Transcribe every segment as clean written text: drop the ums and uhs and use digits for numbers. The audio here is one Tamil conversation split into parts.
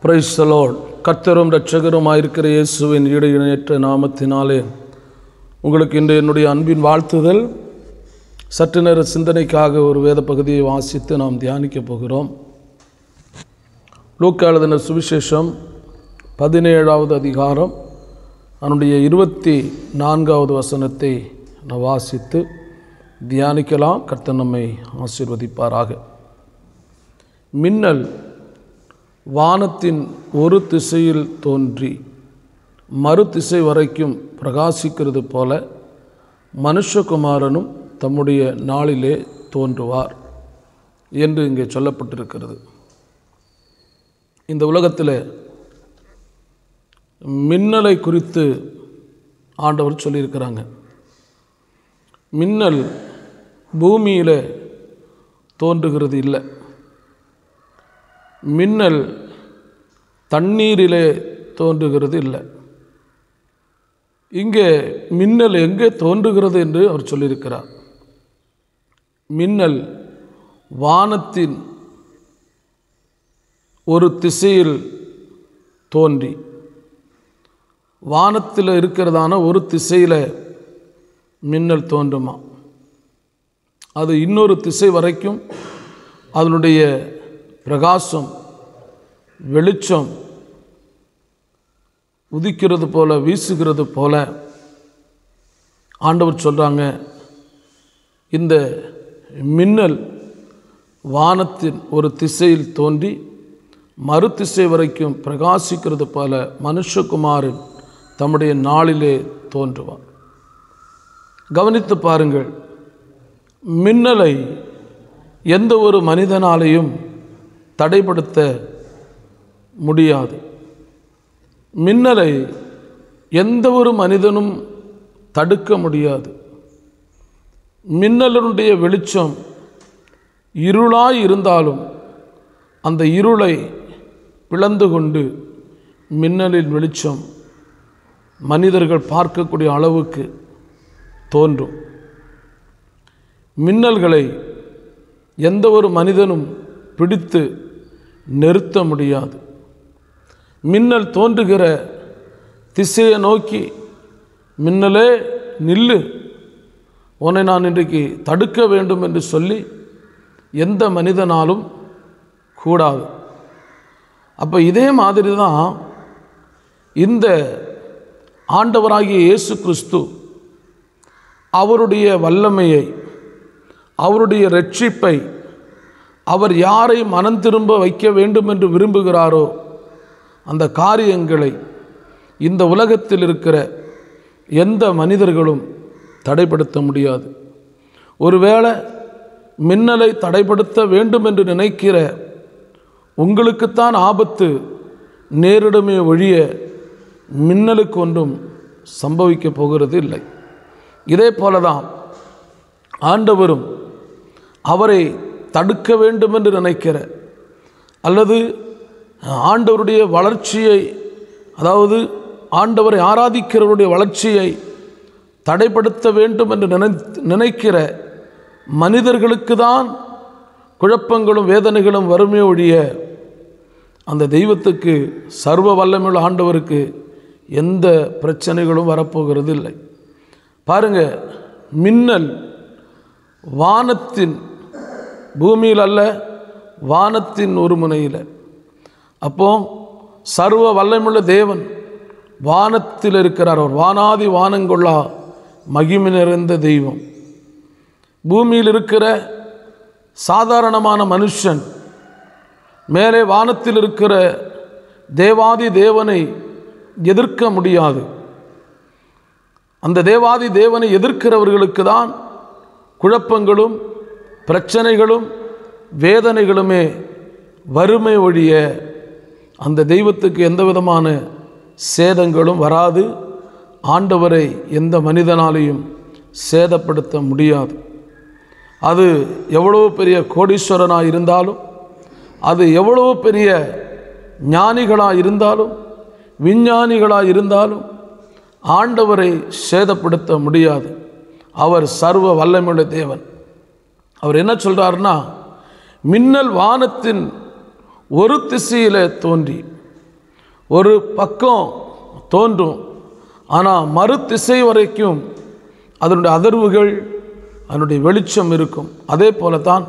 Praise the Lord. கர்த்தரும் இரட்சகருமாயிருக்கிற இயேசுவின் ஈடு இணையற்ற நாமத்தினாலே உங்களுக்கு இன்று என்னுடைய அன்பின் வாழ்த்துதல். சற்று நேர சிந்தனைக்காக ஒரு வேத பகுதியை வாசித்து நாம் தியானிக்கப் போகிறோம். லூக்கா எழுதின சுவிசேஷம் 17வது அதிகாரம் அதனுடைய 24வது வசனத்தை நான் வாசித்து தியானிக்கலாம். கர்த்தர் நம்மை ஆசீர்வதிப்பாராக. மின்னல் வானத்தின் ஒரு திசையில் தோன்றி மறு திசை வரைக்கும் பிரகாசிக்கிறது போல மனுஷகுமாரனும் தம்முடைய நாளிலே தோன்றுவார் என்று இங்கே சொல்லப்பட்டிருக்கிறது. இந்த உலகத்தில் மின்னலை குறித்து ஆண்டவர் சொல்லியிருக்கிறாங்க. மின்னல் பூமியில் தோன்றுகிறது இல்லை. மின்னல் தண்ணீரிலே தோன்றுகிறது இல்லை. இங்கே மின்னல் எங்கே தோன்றுகிறது என்று அவர் சொல்லியிருக்கிறார். மின்னல் வானத்தின் ஒரு திசையில் தோன்றி, வானத்தில் இருக்கிறதான ஒரு திசையில் மின்னல் தோன்றுமா, அது இன்னொரு திசை வரைக்கும் அதனுடைய பிரகாசம் வெளிச்சம் உதிக்கிறது போல வீசுகிறது போல ஆண்டவர் சொல்கிறாங்க. இந்த மின்னல் வானத்தின் ஒரு திசையில் தோன்றி மறு திசை வரைக்கும் பிரகாசிக்கிறது போல மனுஷகுமாரன் தம்முடைய நாளிலே தோன்றுவார். கவனித்து பாருங்கள். மின்னலை எந்த ஒரு மனிதனாலையும் தடைப்படுத்த முடியாது. மின்னலை எந்த ஒரு மனிதனும் தடுக்க முடியாது. மின்னலினுடைய வெளிச்சம் இருளாய் இருந்தாலும் அந்த இருளை பிளந்து கொண்டு மின்னலின் வெளிச்சம் மனிதர்கள் பார்க்கக்கூடிய அளவுக்கு தோன்றும். மின்னல்களை எந்த ஒரு மனிதனும் பிடித்து நிறுத்த முடியாது. மின்னல் தோன்றுகிற திசையை நோக்கி, மின்னலே நில்லு, உன்னை நான் இன்றைக்கு தடுக்க வேண்டும் என்று சொல்லி எந்த மனிதனாலும் கூடாது. அப்போ இதே மாதிரி தான் இந்த ஆண்டவராகிய இயேசு கிறிஸ்து அவருடைய வல்லமையை, அவருடைய இரட்சிப்பை, அவர் யாரை மனம் திரும்ப வைக்க வேண்டும் என்று விரும்புகிறாரோ அந்த காரியங்களை இந்த உலகத்தில் இருக்கிற எந்த மனிதர்களும் தடைப்படுத்த முடியாது. ஒருவேளை மின்னலை தடைப்படுத்த வேண்டும் என்று நினைக்கிற உங்களுக்குத்தான் ஆபத்து நேரிடுமே ஒழிய மின்னலுக்கு ஒன்றும் சம்பவிக்கப் போகிறது இல்லை. இதே போலதான் ஆண்டவரும் அவரை தடுக்க வேண்டும் என்று நினைக்கிற, அல்லது ஆண்டவருடைய வளர்ச்சியை, அதாவது ஆண்டவரை ஆராதிக்கிறவருடைய வளர்ச்சியை தடைப்படுத்த வேண்டும் என்று நினைக்கிற மனிதர்களுக்கு தான் குழப்பங்களும் வேதனைகளும் வருமே ஒழிய அந்த தெய்வத்துக்கு, சர்வ வல்லமையுள்ள ஆண்டவருக்கு எந்த பிரச்சனைகளும் வரப்போகிறது இல்லை. பாருங்க, மின்னல் வானத்தின், பூமியில் அல்ல, வானத்தின் ஒரு முனையில். அப்போ சர்வ வல்லமையுள்ள தேவன் வானத்தில் இருக்கிறார். அவர் வானாதி வானங்கொள்ளா மகிமை நிறைந்த தெய்வம். பூமியில் இருக்கிற சாதாரணமான மனுஷன் மேலே வானத்தில் இருக்கிற தேவாதி தேவனை எதிர்க்க முடியாது. அந்த தேவாதி தேவனை எதிர்க்கிறவர்களுக்கு தான் குழப்பங்களும் பிரச்சனைகளும் வேதனைகளுமே வறுமை ஒழிய அந்த தெய்வத்துக்கு எந்த விதமான சேதங்களும் வராது. ஆண்டவரை எந்த மனிதனாலையும் சேதப்படுத்த முடியாது. அது எவ்வளவு பெரிய கோடீஸ்வரனாக இருந்தாலும், அது எவ்வளவு பெரிய ஞானிகளாக இருந்தாலும், விஞ்ஞானிகளாக இருந்தாலும் ஆண்டவரை சேதப்படுத்த முடியாது. அவர் சர்வ வல்லமையுள்ள தேவன். அவர் என்ன சொல்கிறாருன்னா, மின்னல் வானத்தின் ஒரு திசையில் தோன்றி, ஒரு பக்கம் தோன்றும், ஆனால் மறு திசை வரைக்கும் அதனுடைய அதிர்வுகள், அதனுடைய வெளிச்சம் இருக்கும். அதே போல தான்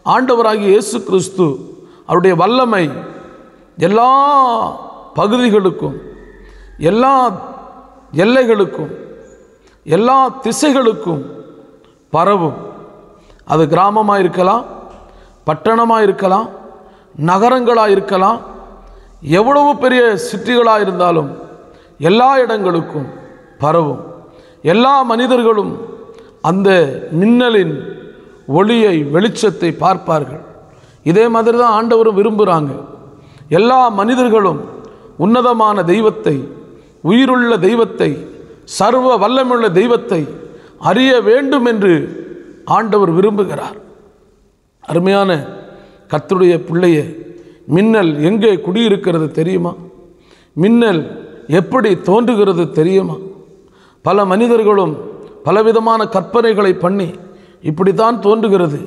ஆண்டவராகிய இயேசு கிறிஸ்து அவருடைய வல்லமை எல்லா பகுதிகளுக்கும், எல்லா எல்லைகளுக்கும், எல்லா திசைகளுக்கும் பரவும். அது கிராமமாக இருக்கலாம், பட்டணமாக இருக்கலாம், நகரங்களாக இருக்கலாம், எவ்வளவு பெரிய சிட்டிகளாக இருந்தாலும் எல்லா இடங்களுக்கும் பரவும். எல்லா மனிதர்களும் அந்த மின்னலின் ஒளியை, வெளிச்சத்தை பார்ப்பார்கள். இதே மாதிரி தான் ஆண்டவரும் விரும்புகிறாங்க. எல்லா மனிதர்களும் உன்னதமான தெய்வத்தை, உயிருள்ள தெய்வத்தை, சர்வ வல்லமையுள்ள தெய்வத்தை அறிய வேண்டும் என்று ஆண்டவர் விரும்புகிறார். அருமையான கர்த்தருடைய பிள்ளையே, மின்னல் எங்கே குடியிருக்கிறது தெரியுமா? மின்னல் எப்படி தோன்றுகிறது தெரியுமா? பல மனிதர்களும் பலவிதமான கற்பனைகளை பண்ணி இப்படித்தான் தோன்றுகிறது.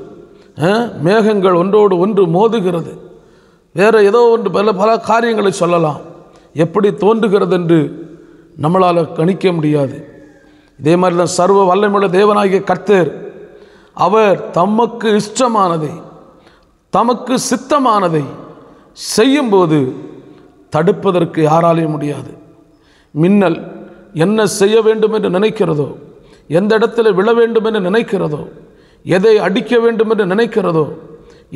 மேகங்கள் ஒன்றோடு ஒன்று மோதுகிறது, வேறு ஏதோ ஒன்று பல காரியங்களை சொல்லலாம். எப்படி தோன்றுகிறது என்று நம்மளால் கணிக்க முடியாது. இதே மாதிரி தான் சர்வ வல்லமையுள்ள தேவனாகிய கர்த்தர், அவர் தமக்கு இஷ்டமானதை, தமக்கு சித்தமானதை செய்யும்போது தடுப்பதற்கு யாராலையும் முடியாது. மின்னல் என்ன செய்ய வேண்டும் என்று நினைக்கிறதோ, எந்த இடத்துல விழ வேண்டும் என்று நினைக்கிறதோ, எதை அடிக்க வேண்டும் என்று நினைக்கிறதோ,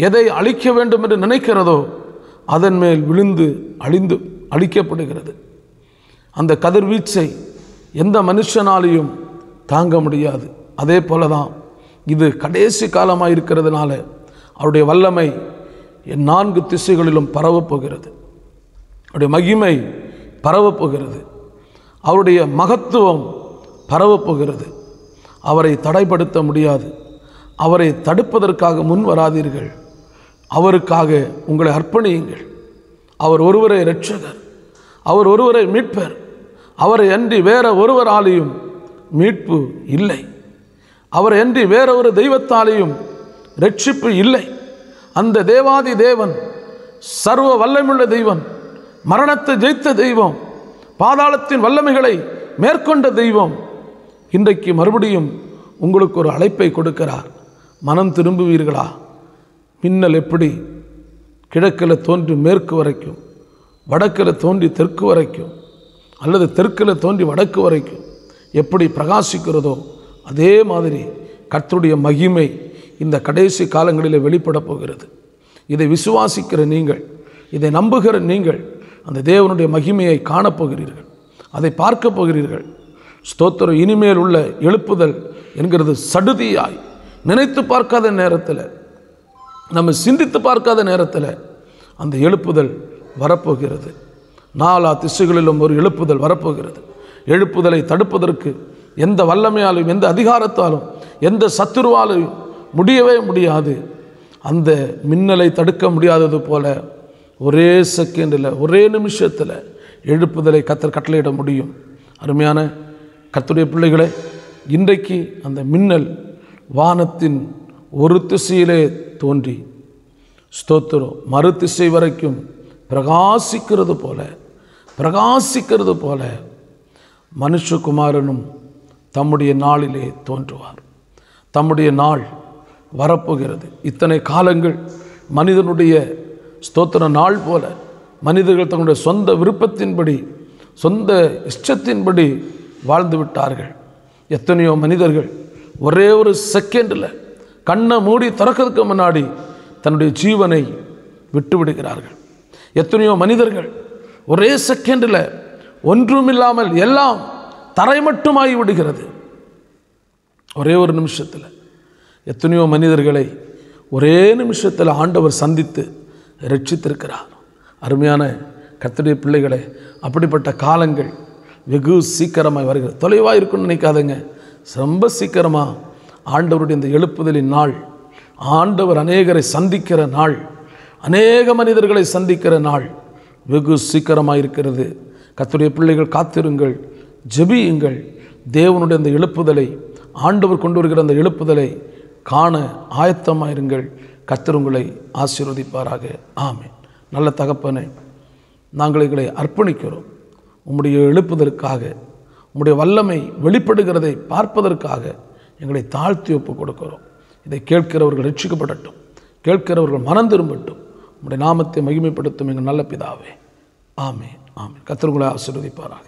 எதை அழிக்க வேண்டும் என்று நினைக்கிறதோ, அதன் மேல் விழுந்து அழிக்கப்படுகிறது. அந்த கதிர்வீச்சை எந்த மனுஷனாலையும் தாங்க முடியாது. அதே போல தான் இது கடைசி காலமாக இருக்கிறதுனால அவருடைய வல்லமை 4 திசைகளிலும் பரவப்போகிறது. அவருடைய மகிமை பரவப்போகிறது. அவருடைய மகத்துவம் பரவப்போகிறது. அவரை தடைப்படுத்த முடியாது. அவரை தடுப்பதற்காக முன் வராதீர்கள். அவருக்காக உங்களை அர்ப்பணியுங்கள். அவர் ஒருவரே இரட்சகர், அவர் ஒருவரே மீட்பர். அவரை அன்றி வேற ஒருவராலேயும் மீட்பு இல்லை. அவரை அன்றி வேற ஒரு தெய்வத்தாலேயும் இரட்சிப்பு இல்லை. அந்த தேவாதி தேவன், சர்வ வல்லமையுள்ள தெய்வன், மரணத்தை ஜெயித்த தெய்வம், பாதாளத்தின் வல்லமைகளை மேற்கொண்ட தெய்வம் இன்றைக்கு மறுபடியும் உங்களுக்கு ஒரு அழைப்பை கொடுக்கிறார். மனம் திரும்புவீர்களா? மின்னல் எப்படி கிழக்கில் தோன்றி மேற்கு வரைக்கும், வடக்கில் தோன்றி தெற்கு வரைக்கும், அல்லது தெற்கில் தோன்றி வடக்கு வரைக்கும் எப்படி பிரகாசிக்கிறதோ, அதே மாதிரி கர்த்தருடைய மகிமை இந்த கடைசி காலங்களில் வெளிப்பட போகிறது. இதை விசுவாசிக்கிற நீங்கள், இதை நம்புகிற நீங்கள் அந்த தேவனுடைய மகிமையை காணப்போகிறீர்கள், அதை பார்க்க போகிறீர்கள். ஸ்தோத்திரம். இனிமேல் உள்ள எழுப்புதல் என்கிறது சடுதியாய், நினைத்து பார்க்காத நேரத்தில், நம்ம சிந்தித்து பார்க்காத நேரத்தில் அந்த எழுப்புதல் வரப்போகிறது. 4 திசைகளிலும் ஒரு எழுப்புதல் வரப்போகிறது. எழுப்புதலை தடுப்பதற்கு எந்த வல்லமையாலும், எந்த அதிகாரத்தாலும், எந்த சத்துருவாலும் முடியவே முடியாது. அந்த மின்னலை தடுக்க முடியாதது போல ஒரே செகண்டில், ஒரே நிமிஷத்தில் எழுப்புதலை கர்த்தர் கட்டளையிட முடியும். அருமையான கர்த்தருடைய பிள்ளைகளே, இன்றைக்கு அந்த மின்னல் வானத்தின் ஒரு திசையிலே தோன்றி ஸ்தோத்திரம் மறு திசை வரைக்கும் பிரகாசிக்கிறது போல மனுஷகுமாரனும் தம்முடைய நாளிலே தோன்றுவார். தம்முடைய நாள் வரப்போகிறது. இத்தனை காலங்கள் மனிதனுடைய ஸ்தோத்திர நாள் போல மனிதர்கள் தங்களுடைய சொந்த விருப்பத்தின்படி, சொந்த இஷ்டத்தின்படி வாழ்ந்து விட்டார்கள். எத்தனையோ மனிதர்கள் ஒரே ஒரு செகண்டில் கண்ணை மூடி திறக்கிறதுக்கு முன்னாடி தன்னுடைய ஜீவனை விட்டு விடுகிறார்கள். எத்தனையோ மனிதர்கள் ஒரே செகண்டில் ஒன்றுமில்லாமல் எல்லாம் தரைமட்டமாகி விடுகிறது. ஒரே ஒரு நிமிஷத்தில் எத்தனையோ மனிதர்களை ஒரே நிமிஷத்தில் ஆண்டவர் சந்தித்து ரட்சித்திருக்கிறார். அருமையான கர்த்தருடைய பிள்ளைகளே, அப்படிப்பட்ட காலங்கள் வெகு சீக்கிரமாக வருகிறது. தொலைவாக இருக்குன்னு நினைக்காதங்க. ரொம்ப சீக்கிரமாக ஆண்டவருடைய இந்த எழுப்புதலின் நாள், ஆண்டவர் அநேகரை சந்திக்கிற நாள், அநேக மனிதர்களை சந்திக்கிற நாள் வெகு சீக்கிரமாக இருக்கிறது. கர்த்தருடைய பிள்ளைகள் காத்திருங்கள், ஜெபியுங்கள். தேவனுடைய அந்த எழுப்புதலை, ஆண்டவர் கொண்டு வருகிற அந்த எழுப்புதலை காண ஆயத்தமாயிருங்கள். கர்த்தர் உங்களை ஆசீர்வதிப்பாராக. ஆமென். நல்ல தகப்பனே, நாங்கள் எங்களை அர்ப்பணிக்கிறோம். உம்முடைய எழுப்புதற்காக, உம்முடைய வல்லமை வெளிப்படுகிறதை பார்ப்பதற்காக எங்களை தாழ்த்தி ஒப்புக் கொடுக்கிறோம். இதை கேட்கிறவர்கள் ரட்சிக்கப்படட்டும், கேட்கிறவர்கள் மனம் திரும்பட்டும். உம்முடைய நாமத்தை மகிமைப்படுத்தும் எங்கள் நல்ல பிதாவே. ஆமென், ஆமென். கர்த்தர் உங்களை ஆசீர்வதிப்பாராக.